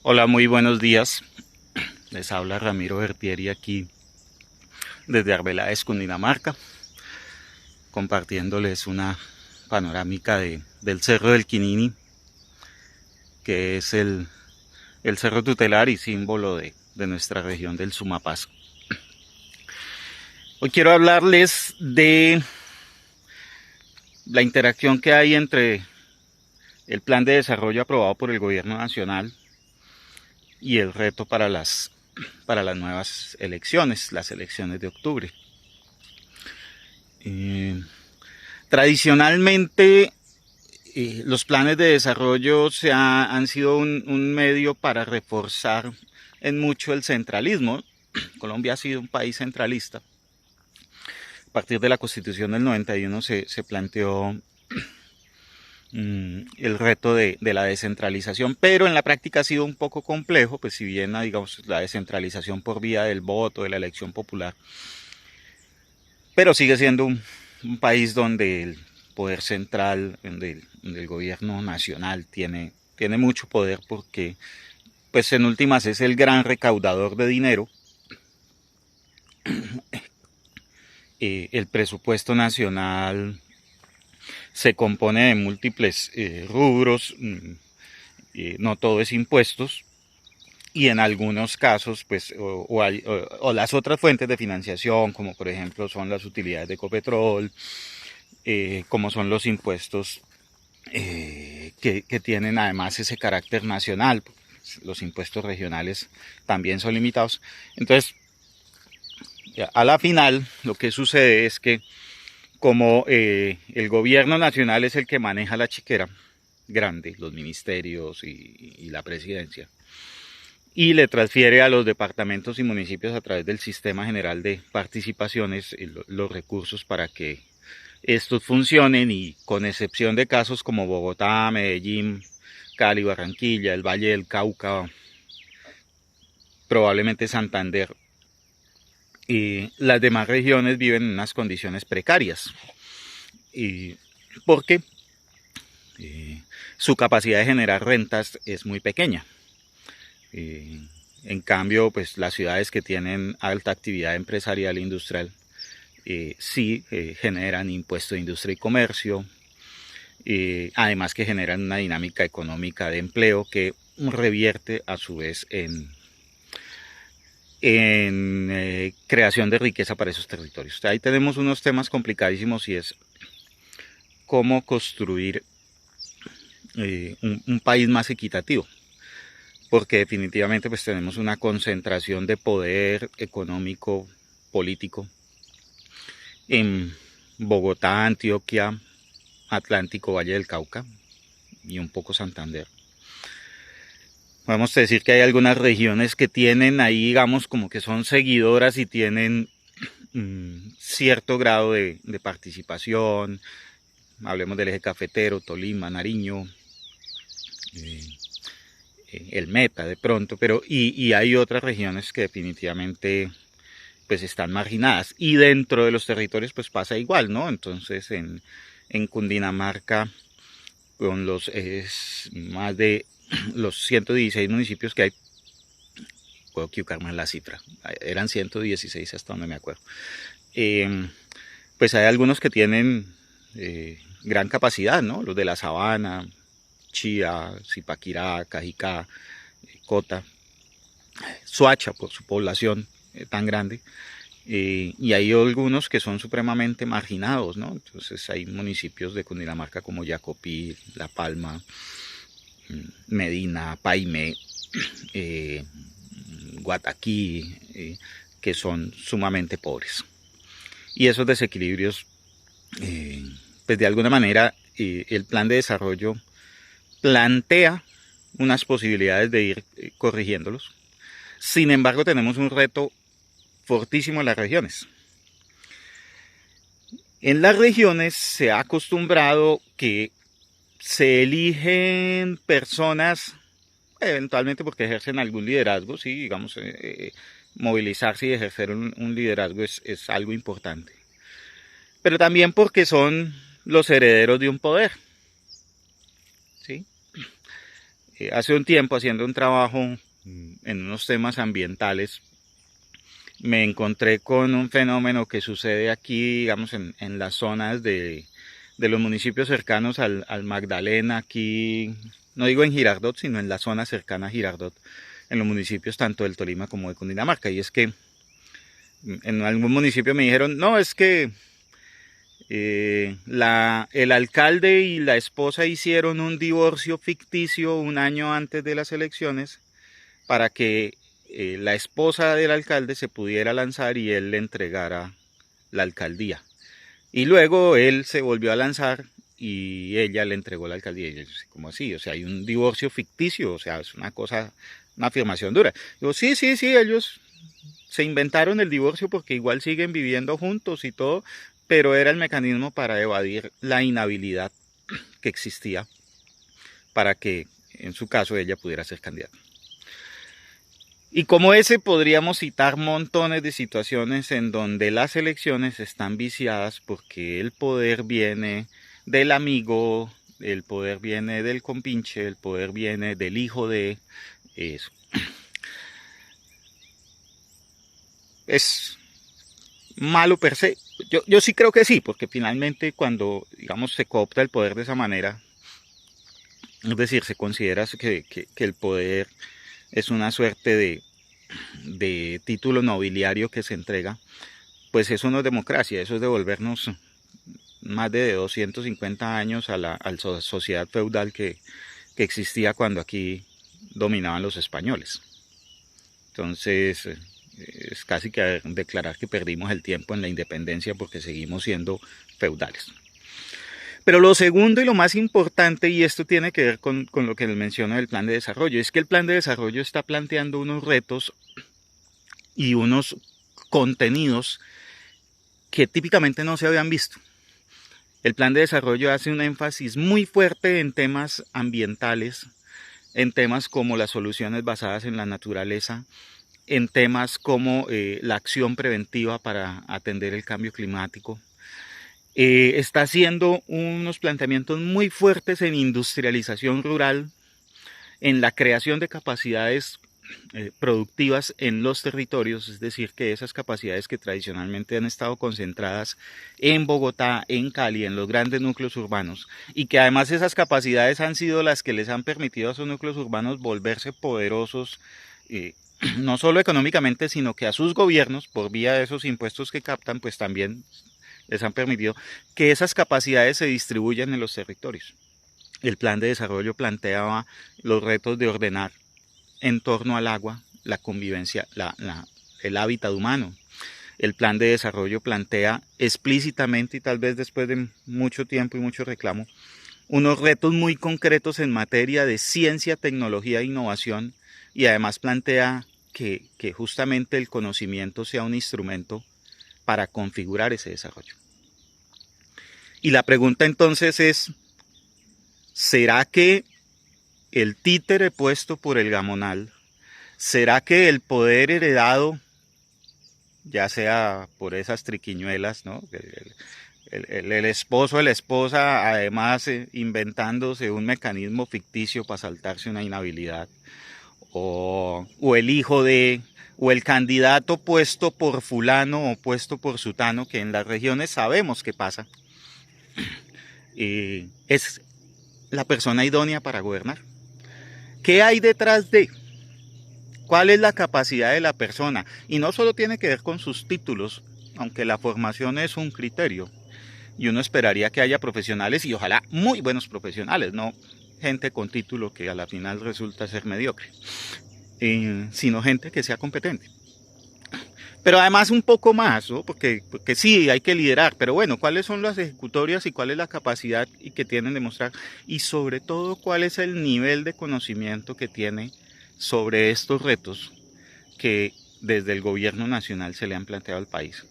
Hola, muy buenos días. Les habla Ramiro Bertieri aquí desde Arbeláez, Cundinamarca, compartiéndoles una panorámica del Cerro del Quinini, que es el cerro tutelar y símbolo de nuestra región del Sumapaz. Hoy quiero hablarles de la interacción que hay entre el plan de desarrollo aprobado por el gobierno nacional y el reto para las nuevas elecciones, las elecciones de octubre. Tradicionalmente, los planes de desarrollo han sido un medio para reforzar en mucho el centralismo. Colombia ha sido un país centralista. A partir de la Constitución del 91 se planteó el reto de la descentralización, pero en la práctica ha sido un poco complejo, pues si bien digamos la descentralización por vía del voto, de la elección popular, pero sigue siendo un país donde el poder central, donde el gobierno nacional tiene mucho poder porque pues en últimas es el gran recaudador de dinero. El presupuesto nacional se compone de múltiples rubros, no todo es impuestos, y en algunos casos, pues, o las otras fuentes de financiación, como por ejemplo son las utilidades de Ecopetrol, como son los impuestos que tienen además ese carácter nacional. Los impuestos regionales también son limitados. Entonces, a la final, lo que sucede es que como el gobierno nacional es el que maneja la chiquera grande, los ministerios y la presidencia, y le transfiere a los departamentos y municipios a través del Sistema General de Participaciones los recursos para que estos funcionen, y con excepción de casos como Bogotá, Medellín, Cali, Barranquilla, el Valle del Cauca, probablemente Santander, las demás regiones viven en unas condiciones precarias. Porque su capacidad de generar rentas es muy pequeña. En cambio, pues las ciudades que tienen alta actividad empresarial e industrial sí generan impuesto de industria y comercio, además que generan una dinámica económica de empleo que revierte a su vez en creación de riqueza para esos territorios. Ahí tenemos unos temas complicadísimos, y es cómo construir un país más equitativo, porque definitivamente pues tenemos una concentración de poder económico, político en Bogotá, Antioquia, Atlántico, Valle del Cauca y un poco Santander. Podemos decir que hay algunas regiones que tienen ahí, digamos, como que son seguidoras y tienen cierto grado de participación. Hablemos del eje cafetero, Tolima, Nariño, eh, el Meta de pronto, pero y hay otras regiones que definitivamente pues están marginadas, y dentro de los territorios pues pasa igual, ¿no? Entonces en Cundinamarca, con los más de los 116 municipios que hay, puedo equivocarme en la cifra, eran 116 hasta donde me acuerdo, pues hay algunos que tienen gran capacidad, ¿no? Los de la Sabana, Chía, Zipaquirá, Cajicá, Cota, Soacha, por su población tan grande. Y hay algunos que son supremamente marginados, ¿no? Entonces hay municipios de Cundinamarca como Yacopí, La Palma, Medina, Paimé, eh, Guataquí, que son sumamente pobres. Y esos desequilibrios, pues de alguna manera, el plan de desarrollo plantea unas posibilidades de ir corrigiéndolos. Sin embargo, tenemos un reto fortísimo en las regiones. En las regiones se ha acostumbrado que se eligen personas, eventualmente porque ejercen algún liderazgo, sí, digamos, movilizarse y ejercer un liderazgo es algo importante. Pero también porque son los herederos de un poder, ¿sí? hace un tiempo haciendo un trabajo en unos temas ambientales, me encontré con un fenómeno que sucede aquí, digamos, en las zonas de los municipios cercanos al Magdalena, aquí, no digo en Girardot, sino en la zona cercana a Girardot, en los municipios tanto del Tolima como de Cundinamarca. Y es que en algún municipio me dijeron, no, es que el alcalde y la esposa hicieron un divorcio ficticio un año antes de las elecciones para que la esposa del alcalde se pudiera lanzar y él le entregara la alcaldía. Y luego él se volvió a lanzar y ella le entregó la alcaldía. Y yo, ¿cómo así? O sea, hay un divorcio ficticio, o sea, es una cosa, una afirmación dura. Digo, sí, ellos se inventaron el divorcio porque igual siguen viviendo juntos y todo, pero era el mecanismo para evadir la inhabilidad que existía para que, en su caso, ella pudiera ser candidata. Y como ese podríamos citar montones de situaciones en donde las elecciones están viciadas porque el poder viene del amigo, el poder viene del compinche, el poder viene del hijo de eso. Es malo per se. Yo sí creo que sí, porque finalmente cuando, digamos, se coopta el poder de esa manera, es decir, se considera que el poder es una suerte de título nobiliario que se entrega, pues eso no es democracia, eso es devolvernos más de 250 años a la sociedad feudal que existía cuando aquí dominaban los españoles. Entonces, es casi que declarar que perdimos el tiempo en la independencia porque seguimos siendo feudales. Pero lo segundo y lo más importante, y esto tiene que ver con lo que les menciono del plan de desarrollo, es que el plan de desarrollo está planteando unos retos y unos contenidos que típicamente no se habían visto. El plan de desarrollo hace un énfasis muy fuerte en temas ambientales, en temas como las soluciones basadas en la naturaleza, en temas como la acción preventiva para atender el cambio climático. Está haciendo unos planteamientos muy fuertes en industrialización rural, en la creación de capacidades productivas en los territorios, es decir, que esas capacidades que tradicionalmente han estado concentradas en Bogotá, en Cali, en los grandes núcleos urbanos, y que además esas capacidades han sido las que les han permitido a esos núcleos urbanos volverse poderosos, no solo económicamente, sino que a sus gobiernos, por vía de esos impuestos que captan, pues también les han permitido que esas capacidades se distribuyan en los territorios. El plan de desarrollo planteaba los retos de ordenar en torno al agua la convivencia, el hábitat humano. El plan de desarrollo plantea explícitamente, y tal vez después de mucho tiempo y mucho reclamo, unos retos muy concretos en materia de ciencia, tecnología e innovación, y además plantea que justamente el conocimiento sea un instrumento para configurar ese desarrollo. Y la pregunta entonces es, ¿será que el títere puesto por el gamonal, será que el poder heredado, ya sea por esas triquiñuelas, ¿no? El esposo o la esposa, además inventándose un mecanismo ficticio para saltarse una inhabilidad, o el hijo de, o el candidato puesto por fulano o puesto por sutano, que en las regiones sabemos que pasa, es la persona idónea para gobernar? ¿Qué hay detrás de? ¿Cuál es la capacidad de la persona? Y no solo tiene que ver con sus títulos, aunque la formación es un criterio. Y uno esperaría que haya profesionales, y ojalá muy buenos profesionales, no gente con título que a la final resulta ser mediocre, sino gente que sea competente. Pero además un poco más, ¿no? Porque sí, hay que liderar, pero bueno, ¿cuáles son las ejecutorias y cuál es la capacidad y que tienen de mostrar? Y sobre todo, ¿cuál es el nivel de conocimiento que tiene sobre estos retos que desde el gobierno nacional se le han planteado al país?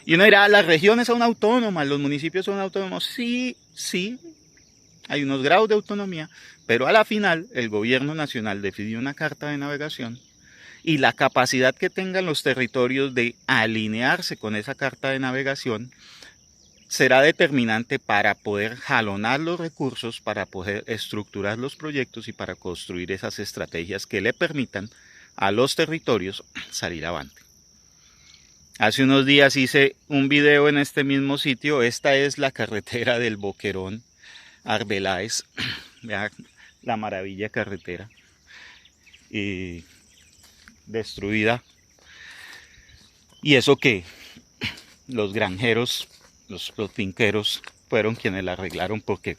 Y uno dirá, las regiones son autónomas, los municipios son autónomos. Sí, hay unos grados de autonomía, pero a la final el gobierno nacional definió una carta de navegación y la capacidad que tengan los territorios de alinearse con esa carta de navegación será determinante para poder jalonar los recursos, para poder estructurar los proyectos y para construir esas estrategias que le permitan a los territorios salir avante. Hace unos días hice un video en este mismo sitio. Esta es la carretera del Boquerón Arbeláez. Vean la maravilla carretera. Destruida. Y eso que los granjeros, los finqueros fueron quienes la arreglaron, porque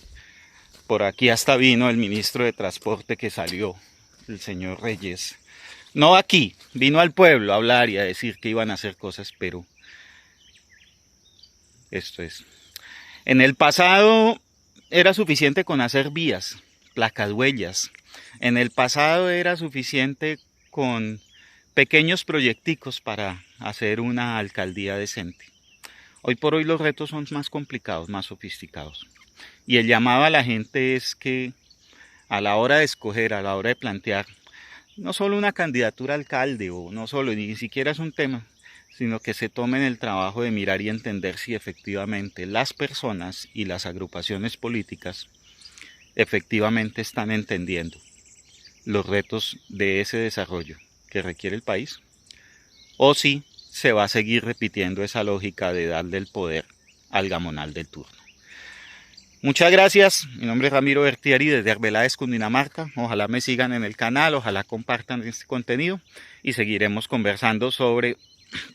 por aquí hasta vino el ministro de Transporte que salió, el señor Reyes. No aquí, vino al pueblo a hablar y a decir que iban a hacer cosas, pero esto es. En el pasado era suficiente con hacer vías, placas, huellas. En el pasado era suficiente con pequeños proyecticos para hacer una alcaldía decente. Hoy por hoy los retos son más complicados, más sofisticados. Y el llamado a la gente es que a la hora de escoger, a la hora de plantear, no solo una candidatura a alcalde, o no solo, ni siquiera es un tema, sino que se tomen el trabajo de mirar y entender si efectivamente las personas y las agrupaciones políticas efectivamente están entendiendo los retos de ese desarrollo que requiere el país, o si se va a seguir repitiendo esa lógica de darle el poder al gamonal del turno. Muchas gracias, mi nombre es Ramiro Bertieri desde Arbeláez, Cundinamarca. Ojalá me sigan en el canal, ojalá compartan este contenido y seguiremos conversando sobre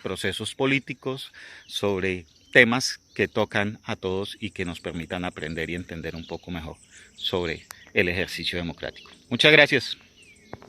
procesos políticos, sobre temas que tocan a todos y que nos permitan aprender y entender un poco mejor sobre el ejercicio democrático. Muchas gracias.